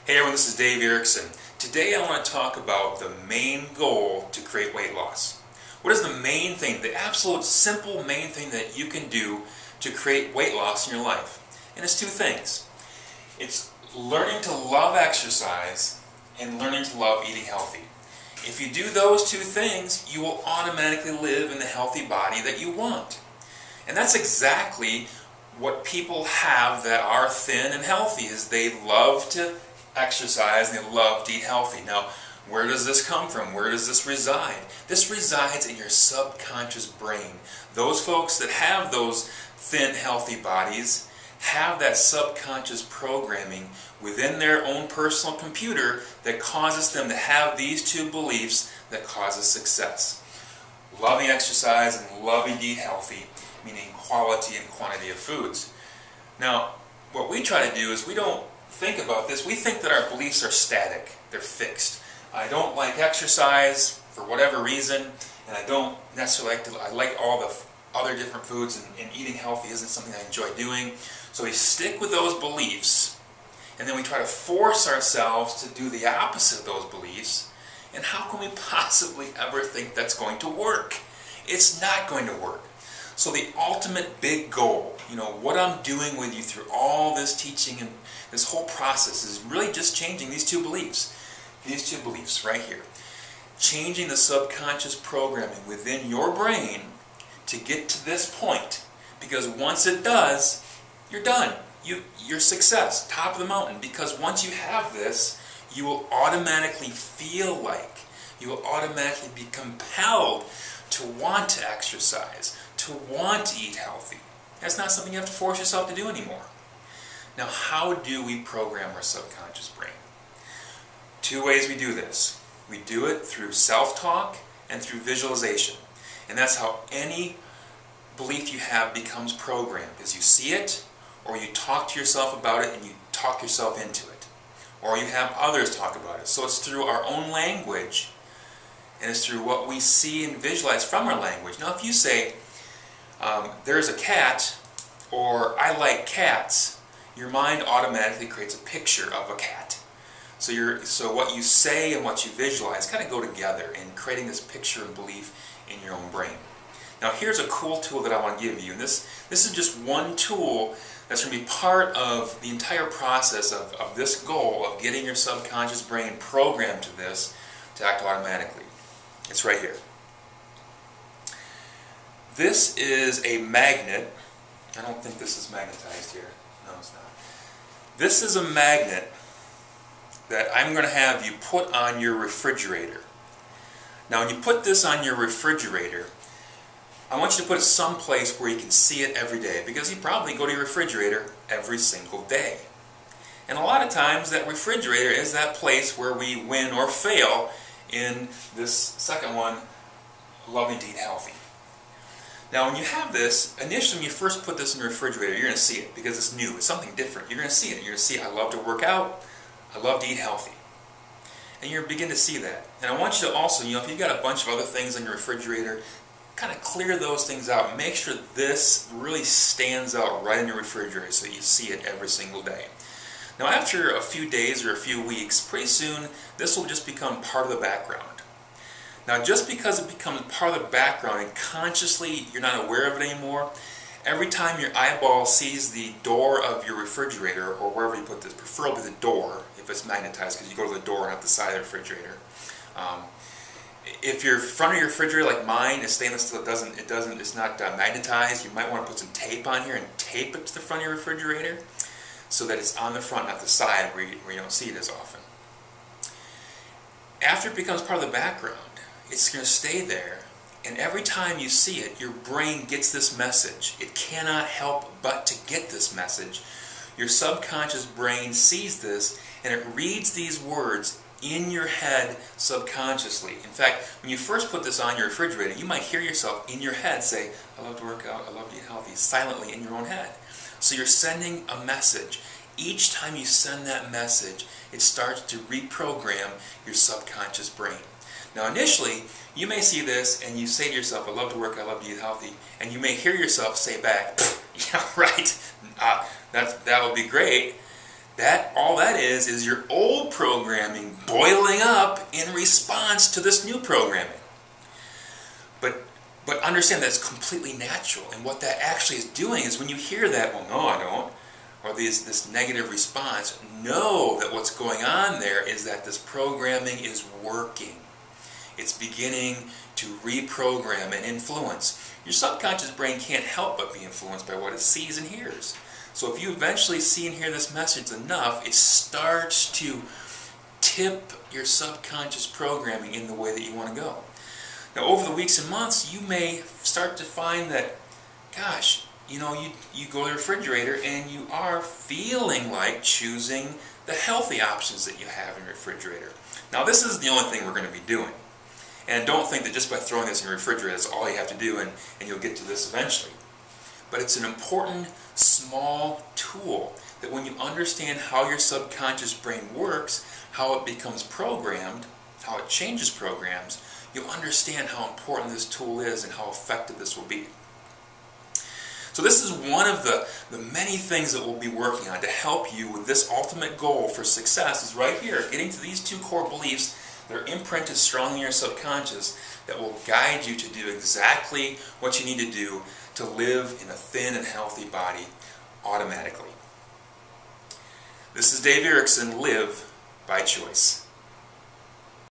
Hey everyone, this is Dave Erickson. Today I want to talk about the main goal to create weight loss. What is the main thing, the absolute simple main thing that you can do to create weight loss in your life? And it's two things. It's learning to love exercise and learning to love eating healthy. If you do those two things, you will automatically live in the healthy body that you want. And that's exactly what people have that are thin and healthy, is they love to exercise and they love to eat healthy. Now, where does this come from? Where does this reside? This resides in your subconscious brain. Those folks that have those thin, healthy bodies have that subconscious programming within their own personal computer that causes them to have these two beliefs that causes success. Loving exercise and loving to eat healthy, meaning quality and quantity of foods. Now, what we try to do is we don't think about this. We think that our beliefs are static. They're fixed. I don't like exercise for whatever reason, and I don't necessarily I like all the other different foods, and eating healthy isn't something I enjoy doing. So we stick with those beliefs, and then we try to force ourselves to do the opposite of those beliefs. And how can we possibly ever think that's going to work? It's not going to work. So the ultimate big goal, what I'm doing with you through all this teaching and this whole process is really just changing these two beliefs. These two beliefs right here. Changing the subconscious programming within your brain to get to this point. Because once it does, you're done. You're success, top of the mountain. Because once you have this, you will automatically feel like, you will automatically be compelled to want to exercise, to want to eat healthy. That's not something you have to force yourself to do anymore. Now, how do we program our subconscious brain? Two ways we do this. We do it through self-talk and through visualization. And that's how any belief you have becomes programmed. Is you see it, or you talk to yourself about it and you talk yourself into it. Or you have others talk about it. So it's through our own language, and it's through what we see and visualize from our language. Now, if you say, there's a cat, or I like cats, your mind automatically creates a picture of a cat. So what you say and what you visualize kind of go together in creating this picture and belief in your own brain. Now, here's a cool tool that I want to give you. And this is just one tool that's going to be part of the entire process of this goal of getting your subconscious brain programmed to this to act automatically. It's right here. This is a magnet. I don't think this is magnetized here. No, it's not. This is a magnet that I'm going to have you put on your refrigerator. Now, when you put this on your refrigerator, I want you to put it someplace where you can see it every day, because you probably go to your refrigerator every single day. And a lot of times that refrigerator is that place where we win or fail in this second one, loving to eat healthy. Now, when you have this, initially when you first put this in the refrigerator, you're going to see it because it's new. It's something different. You're going to see it. You're going to see, I love to work out. I love to eat healthy. And you're going to begin to see that. And I want you to also, if you've got a bunch of other things in your refrigerator, kind of clear those things out. Make sure this really stands out right in your refrigerator so you see it every single day. Now, after a few days or a few weeks, pretty soon this will just become part of the background. Now, just because it becomes part of the background and consciously you're not aware of it anymore, every time your eyeball sees the door of your refrigerator, or wherever you put this, preferably the door, if it's magnetized, because you go to the door, not the side of the refrigerator. If your front of your refrigerator, like mine, is stainless steel, it's not magnetized, you might want to put some tape on here and tape it to the front of your refrigerator so that it's on the front, not the side, where you don't see it as often. After it becomes part of the background, it's going to stay there, and every time you see it, your brain gets this message. It cannot help but to get this message. Your subconscious brain sees this, and it reads these words in your head subconsciously. In fact, when you first put this on your refrigerator, you might hear yourself in your head say, I love to work out, I love to eat healthy, silently in your own head. So you're sending a message. Each time you send that message, it starts to reprogram your subconscious brain. Now, initially, you may see this and you say to yourself, I love to work, I love to eat healthy, and you may hear yourself say back, yeah, right, that would be great. All that is your old programming boiling up in response to this new programming. But understand that it's completely natural, and what that actually is doing is when you hear that, well, no, I don't, or this negative response, know that what's going on there is that this programming is working. It's beginning to reprogram and influence. Your subconscious brain can't help but be influenced by what it sees and hears. So if you eventually see and hear this message enough, it starts to tip your subconscious programming in the way that you want to go. Now, over the weeks and months, you may start to find that, gosh, you go to the refrigerator and you are feeling like choosing the healthy options that you have in your refrigerator. Now, this is the only thing we're going to be doing. And don't think that just by throwing this in your refrigerator, that's all you have to do and you'll get to this eventually. But it's an important, small tool that when you understand how your subconscious brain works, how it becomes programmed, how it changes programs, you'll understand how important this tool is and how effective this will be. So this is one of the many things that we'll be working on to help you with this ultimate goal for success is right here, getting to these two core beliefs that are imprinted strongly in your subconscious that will guide you to do exactly what you need to do to live in a thin and healthy body automatically. This is Dave Erickson, Live by Choice.